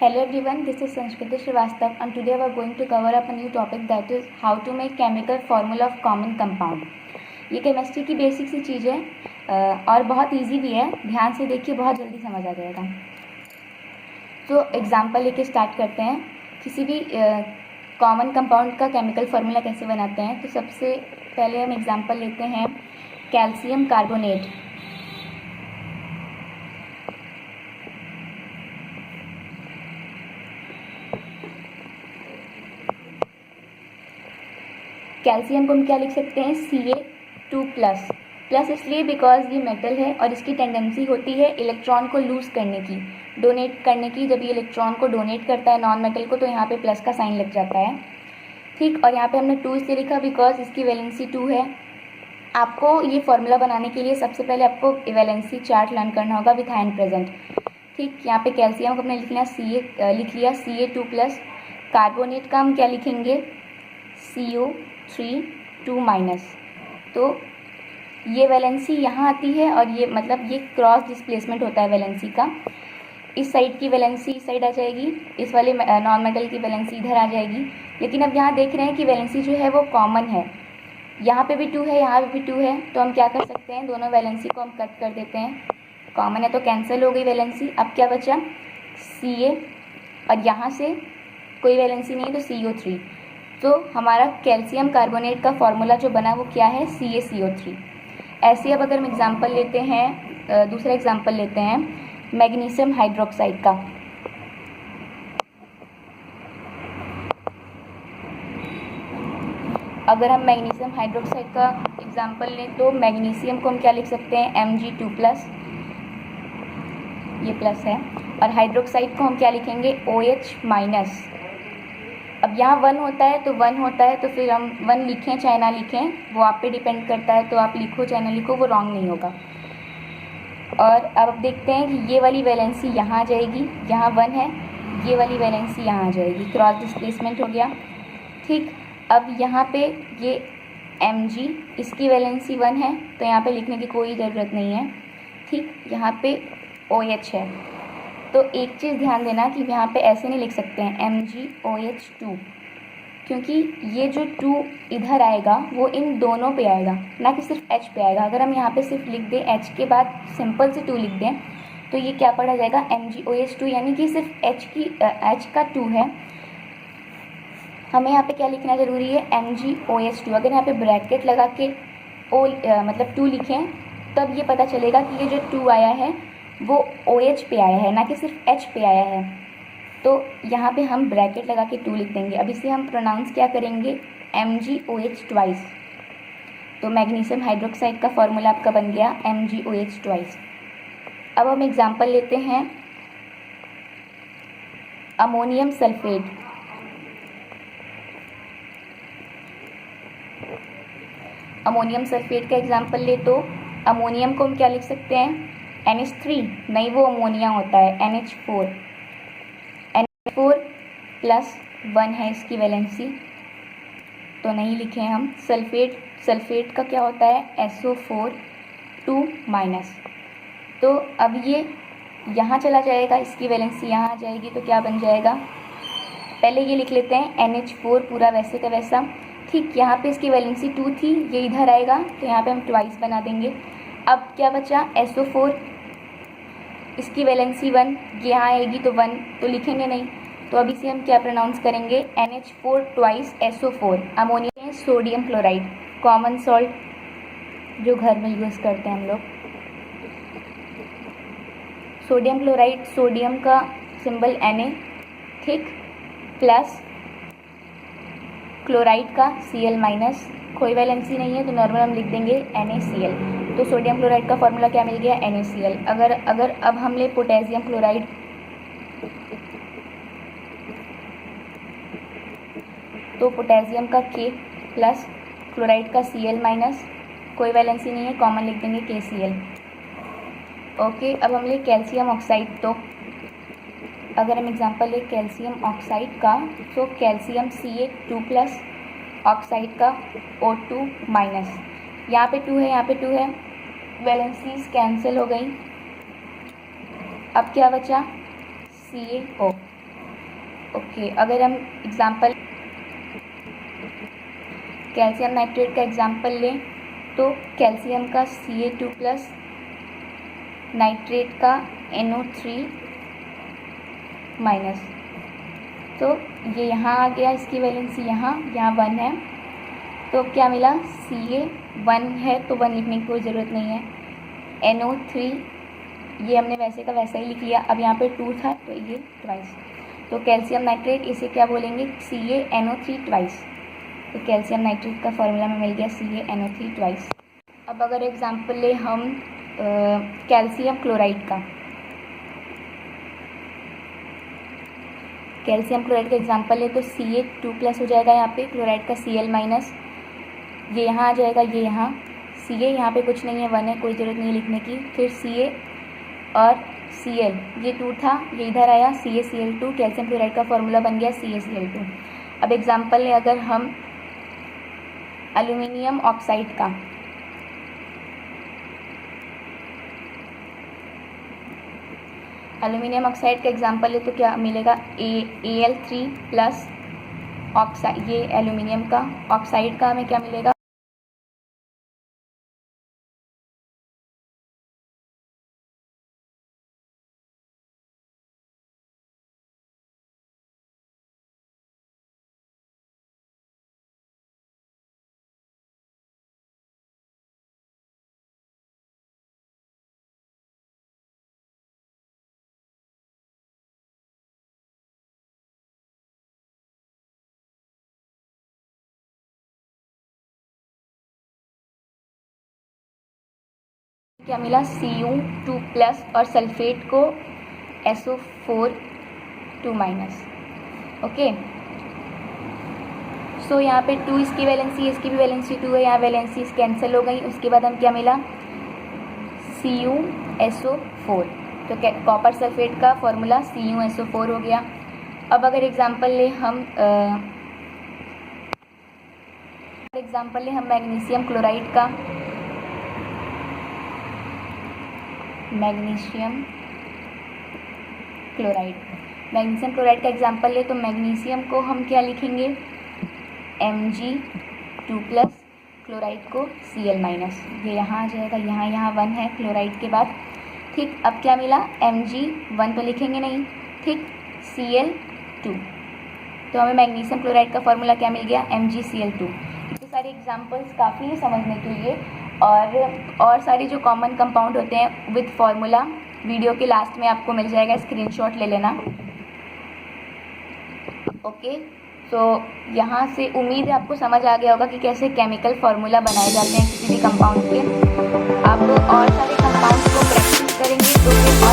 Hello everyone, this is Sanskriti Srivastav and today we are going to cover up a new topic that is how to make chemical formula of common compound. ये chemistry की basic सी चीज़ है और बहुत easy भी है, ध्यान से देखिए बहुत जल्दी समझ आ जाएगा। तो एग्जांपल लेके स्टार्ट करते हैं। किसी भी कॉमन कंपाउंड का केमिकल फार्मूला कैसे बनाते हैं, तो सबसे पहले हम एग्जांपल लेते हैं कैल्शियम कार्बोनेट। कैल्शियम को हम क्या लिख सकते हैं, Ca2+। प्लस इसलिए बिकॉज ये मेटल है और इसकी टेंडेंसी होती है इलेक्ट्रॉन को लूज़ करने की, डोनेट करने की। जब ये इलेक्ट्रॉन को डोनेट करता है नॉन मेटल को, तो यहाँ पे प्लस का साइन लग जाता है, ठीक। और यहाँ पे हमने 2 इसलिए लिखा बिकॉज इसकी वैलेंसी 2 है। आपको ये फार्मूला बनाने के लिए सबसे पहले आपको वैलेंसी चार्ट लर्न करना होगा विथ आयन प्रेजेंट, ठीक। यहाँ पे कैल्शियम को हमने लिख लिया Ca2+। कार्बोनेट का हम क्या लिखेंगे, CO3 तो ये वैलेंसी यहाँ आती है और ये मतलब ये क्रॉस डिस्प्लेसमेंट होता है वैलेंसी का। इस साइड की वैलेंसी इस साइड आ जाएगी, इस वाले नॉन मेटल की वैलेंसी इधर आ जाएगी। लेकिन अब यहाँ देख रहे हैं कि वैलेंसी जो है वो कॉमन है, यहाँ पे भी 2 है, यहाँ पे भी 2 है। तो हम क्या कर सकते हैं, दोनों वैलेंसी को हम कट कर देते हैं। कॉमन है तो कैंसिल हो गई वैलेंसी। अब क्या बचा, Ca और यहाँ से कोई वैलेंसी नहीं तो CO3। तो हमारा कैल्शियम कार्बोनेट का फार्मूला जो बना वो क्या है, CaCO3। ऐसे अब अगर हम एग्जांपल लेते हैं, दूसरा एग्जांपल लेते हैं मैग्नीशियम हाइड्रोक्साइड का। अगर हम मैग्नीशियम हाइड्रोक्साइड का एग्जांपल लें तो मैग्नीशियम को हम क्या लिख सकते हैं, Mg2+, ये प्लस है। और हाइड्रोक्साइड को हम क्या लिखेंगे, OH-। अब यहाँ 1 होता है तो 1 होता है, तो फिर हम 1 लिखें चाहे ना लिखें वो आप पे डिपेंड करता है। तो आप लिखो चाहे ना लिखो वो रॉन्ग नहीं होगा। और अब देखते हैं कि ये वाली वैलेंसी यहाँ आ जाएगी, यहाँ 1 है, ये वाली वैलेंसी यहाँ आ जाएगी, क्रॉस डिस्प्लेसमेंट हो गया, ठीक। अब यहाँ पे ये Mg, इसकी वैलेंसी 1 है तो यहाँ पे लिखने की कोई ज़रूरत नहीं है, ठीक। यहाँ पे OH है, तो एक चीज़ ध्यान देना कि यहाँ पे ऐसे नहीं लिख सकते हैं MgOH2, क्योंकि ये जो 2 इधर आएगा वो इन दोनों पे आएगा, ना कि सिर्फ H पे आएगा। अगर हम यहाँ पे सिर्फ लिख दें H के बाद सिंपल से 2 लिख दें तो ये क्या पढ़ा जाएगा, MgOH2, यानी कि सिर्फ H का 2 है। हमें यहाँ पे क्या लिखना ज़रूरी है, MgOH2। अगर यहाँ पे ब्रैकेट लगा के मतलब 2 लिखें तब ये पता चलेगा कि ये जो 2 आया है वो OH पे आया है, ना कि सिर्फ H पे आया है। तो यहाँ पे हम ब्रैकेट लगा के 2 लिख देंगे। अब इसे हम प्रोनाउंस क्या करेंगे, MgOH2। तो मैग्नीशियम हाइड्रोक्साइड का फार्मूला आपका बन गया MgOH2। अब हम एग्जांपल लेते हैं अमोनियम सल्फेट। अमोनियम सल्फेट का एग्जांपल ले तो अमोनियम को हम क्या लिख सकते हैं, NH3 नहीं, वो अमोनिया होता है, NH4। NH4+1 है इसकी वैलेंसी, तो नहीं लिखे हम। सल्फेट का क्या होता है, SO4 2-। तो अब ये यहाँ चला जाएगा, इसकी वैलेंसी यहाँ आ जाएगी, तो क्या बन जाएगा, पहले ये लिख लेते हैं NH4 पूरा वैसे का वैसा, ठीक। यहाँ पे इसकी वैलेंसी 2 थी, ये इधर आएगा तो यहाँ पे हम ट्वाइस बना देंगे। अब क्या बचा, SO4, इसकी वैलेंसी 1, यहाँ आएगी तो 1 तो लिखेंगे नहीं, तो अब इसे हम क्या प्रोनाउंस करेंगे, NH4 2SO4। Ammonia sodium chloride, common salt जो घर में यूज़ करते हैं हम लोग। सोडियम क्लोराइड, सोडियम का सिंबल Na, ठीक, प्लस क्लोराइड का Cl-, कोई वैलेंसी नहीं है तो नॉर्मल हम लिख देंगे NaCl। तो सोडियम क्लोराइड का फॉर्मूला क्या मिल गया, NaCl। अगर अब हम ले पोटेशियम क्लोराइड, तो पोटेशियम का K प्लस क्लोराइड का Cl-, कोई वैलेंसी नहीं है, कॉमन लिख देंगे KCl। ओके, अब हम ले कैल्शियम ऑक्साइड। तो अगर हम एग्जांपल ले कैल्शियम ऑक्साइड का, तो कैल्शियम Ca2+, ऑक्साइड का O2-। यहाँ पे 2 है, यहाँ पे 2 है, वैलेंसीज कैंसिल हो गई। अब क्या बचा, CaO। ओके, अगर हम एग्जांपल कैल्शियम नाइट्रेट का एग्जांपल लें तो कैल्शियम का Ca2+, नाइट्रेट का NO3-, तो ये यहाँ आ गया, इसकी वैलेंसी यहाँ 1 है। तो क्या मिला, Ca 1 है तो 1 लिखने की कोई ज़रूरत नहीं है। NO3 ये हमने वैसे का वैसा ही लिख लिया, अब यहाँ पे 2 था तो ये ट्वाइस, तो कैल्शियम नाइट्रेट इसे क्या बोलेंगे, CaNO3 ट्वाइस। तो कैल्शियम नाइट्रेट का फॉर्मूला में मिल गया CaNO3 ट्वाइस। अब अगर एग्जांपल ले हम कैल्शियम क्लोराइड का, कैल्शियम क्लोराइड का एग्जांपल है तो Ca2+ हो जाएगा यहाँ पे, क्लोराइड का Cl-, ये यहाँ आ जाएगा, ये यहाँ Ca यहाँ पे कुछ नहीं है, 1 है, कोई ज़रूरत नहीं लिखने की। फिर Ca और Cl, ये 2 था, ये इधर आया, CaCl2, कैल्शियम क्लोराइड का फॉर्मूला बन गया CaCl2। अब एग्जांपल है अगर हम एल्यूमिनियम ऑक्साइड का, एल्यूमिनियम ऑक्साइड का एग्जांपल है तो क्या मिलेगा, Al3+ ऑक्साइड, ये एल्यूमिनियम का ऑक्साइड का हमें क्या मिलेगा, क्या मिला, Cu2+ और सल्फेट को SO4 2-। ओके, सो यहाँ पे 2 इसकी वैलेंसी, इसकी भी वैलेंसी 2 है, यहाँ वैलेंसी कैंसिल हो गई। उसके बाद हम क्या मिला, CuSO4, तो कॉपर सल्फेट का फॉर्मूला CuSO4 हो गया। अब अगर एग्जांपल ले हम मैग्नीशियम क्लोराइड का, मैग्नीशियम क्लोराइड का एग्जांपल ले तो मैग्नीशियम को हम क्या लिखेंगे, Mg2+, क्लोराइड को Cl-, ये यहाँ आ जाएगा, यहाँ 1 है क्लोराइड के बाद। ठीक, अब क्या मिला, Mg1 तो लिखेंगे नहीं, ठीक, Cl2, तो हमें मैग्नीशियम क्लोराइड का फॉर्मूला क्या मिल गया, MgCl2। ये सारे एग्जांपल्स काफ़ी है समझने के लिए, और सारे जो कॉमन कंपाउंड होते हैं विद फार्मूला वीडियो के लास्ट में आपको मिल जाएगा, स्क्रीनशॉट ले लेना। ओके, तो यहाँ से उम्मीद है आपको समझ आ गया होगा कि कैसे केमिकल फार्मूला बनाए जाते हैं किसी भी कंपाउंड के। आप और सारे कंपाउंड्स को प्रैक्टिस करेंगे तो फिर